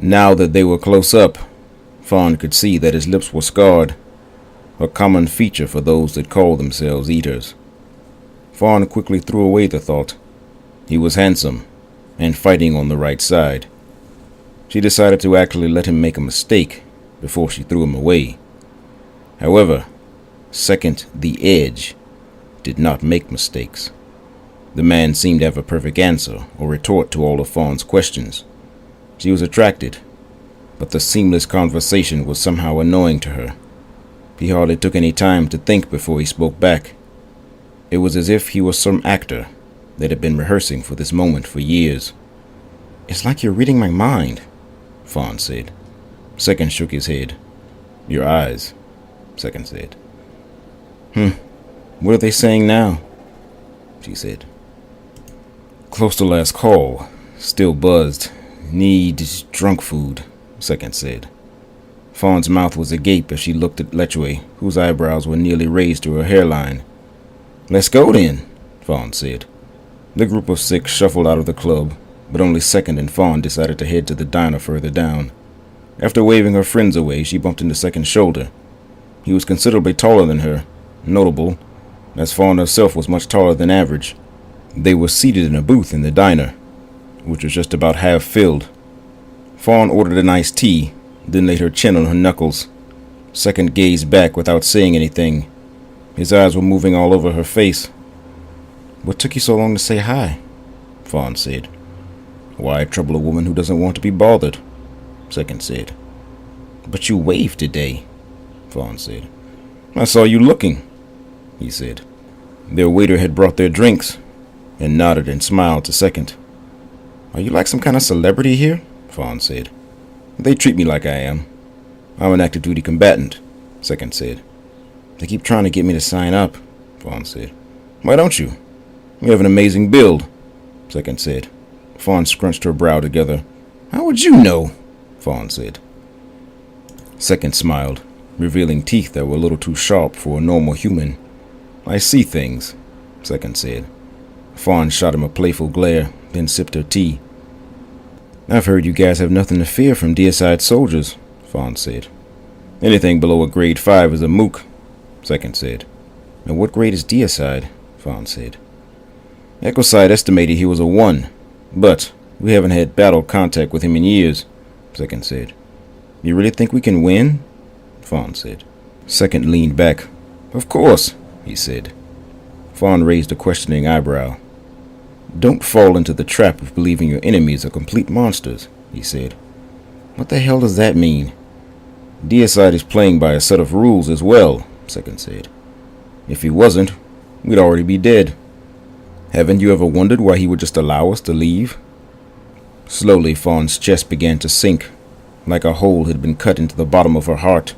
Now that they were close up, Fawn could see that his lips were scarred, a common feature for those that call themselves eaters. Fawn quickly threw away the thought. He was handsome, and fighting on the right side. She decided to actually let him make a mistake before she threw him away. However, Second the Edge did not make mistakes. The man seemed to have a perfect answer or retort to all of Fawn's questions. She was attracted, but the seamless conversation was somehow annoying to her. He hardly took any time to think before he spoke back. It was as if he was some actor that had been rehearsing for this moment for years. "It's like you're reading my mind," Fawn said. Second shook his head. "Your eyes," Second said. What are they saying now?" she said. "Close to last call. Still buzzed. Need drunk food," Second said. Fawn's mouth was agape as she looked at Letchway, whose eyebrows were nearly raised to her hairline. "Let's go then," Fawn said. The group of 6 shuffled out of the club, but only Second and Fawn decided to head to the diner further down. After waving her friends away, she bumped into Second's shoulder. He was considerably taller than her, notable, as Fawn herself was much taller than average. They were seated in a booth in the diner, which was just about half filled. Fawn ordered an iced tea, then laid her chin on her knuckles. Second gazed back without saying anything. His eyes were moving all over her face. "What took you so long to say hi?" Fawn said. "Why trouble a woman who doesn't want to be bothered?" Second said. "But you waved today," Fawn said. "I saw you looking," he said. Their waiter had brought their drinks, and nodded and smiled to Second. "Are you like some kind of celebrity here?" Fawn said. "They treat me like I am. I'm an active duty combatant," Second said. "They keep trying to get me to sign up," Fawn said. "Why don't you? You have an amazing build," Second said. Fawn scrunched her brow together. "How would you know?" Fawn said. Second smiled, revealing teeth that were a little too sharp for a normal human. "I see things," Second said. Fawn shot him a playful glare, then sipped her tea. "I've heard you guys have nothing to fear from Deicide soldiers," Fawn said. "Anything below a grade 5 is a mook," Second said. "And what grade is Deicide?" Fawn said. "Ecocide estimated he was a 1, but we haven't had battle contact with him in years," Second said. "You really think we can win?" Fawn said. Second leaned back. "Of course," he said. Fawn raised a questioning eyebrow. "Don't fall into the trap of believing your enemies are complete monsters," he said. "What the hell does that mean?" "Deicide is playing by a set of rules as well," Second said. "If he wasn't, we'd already be dead. Haven't you ever wondered why he would just allow us to leave?" Slowly, Fawn's chest began to sink, like a hole had been cut into the bottom of her heart.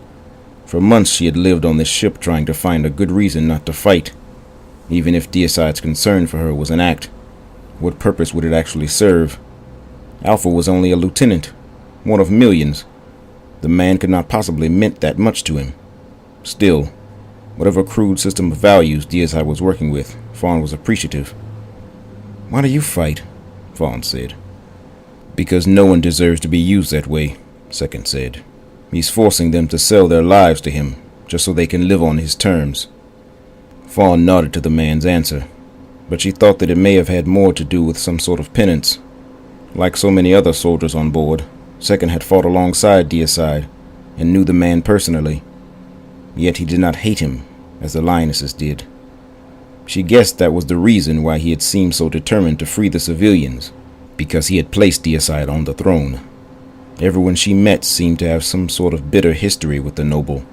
For months she had lived on this ship trying to find a good reason not to fight. Even if Deicide's concern for her was an act, what purpose would it actually serve? Alpha was only a lieutenant, one of millions. The man could not possibly meant that much to him. Still, whatever crude system of values Deicide was working with, Fawn was appreciative. "Why do you fight?" Fawn said. "Because no one deserves to be used that way," Second said. "He's forcing them to sell their lives to him, just so they can live on his terms." Fawn nodded to the man's answer, but she thought that it may have had more to do with some sort of penance. Like so many other soldiers on board, Second had fought alongside Deicide, and knew the man personally. Yet he did not hate him, as the lionesses did. She guessed that was the reason why he had seemed so determined to free the civilians, because he had placed Deicide on the throne. Everyone she met seemed to have some sort of bitter history with the noble,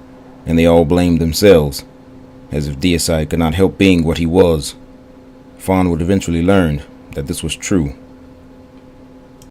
and they all blamed themselves, as if Deicide could not help being what he was. Fawn would eventually learn that this was true.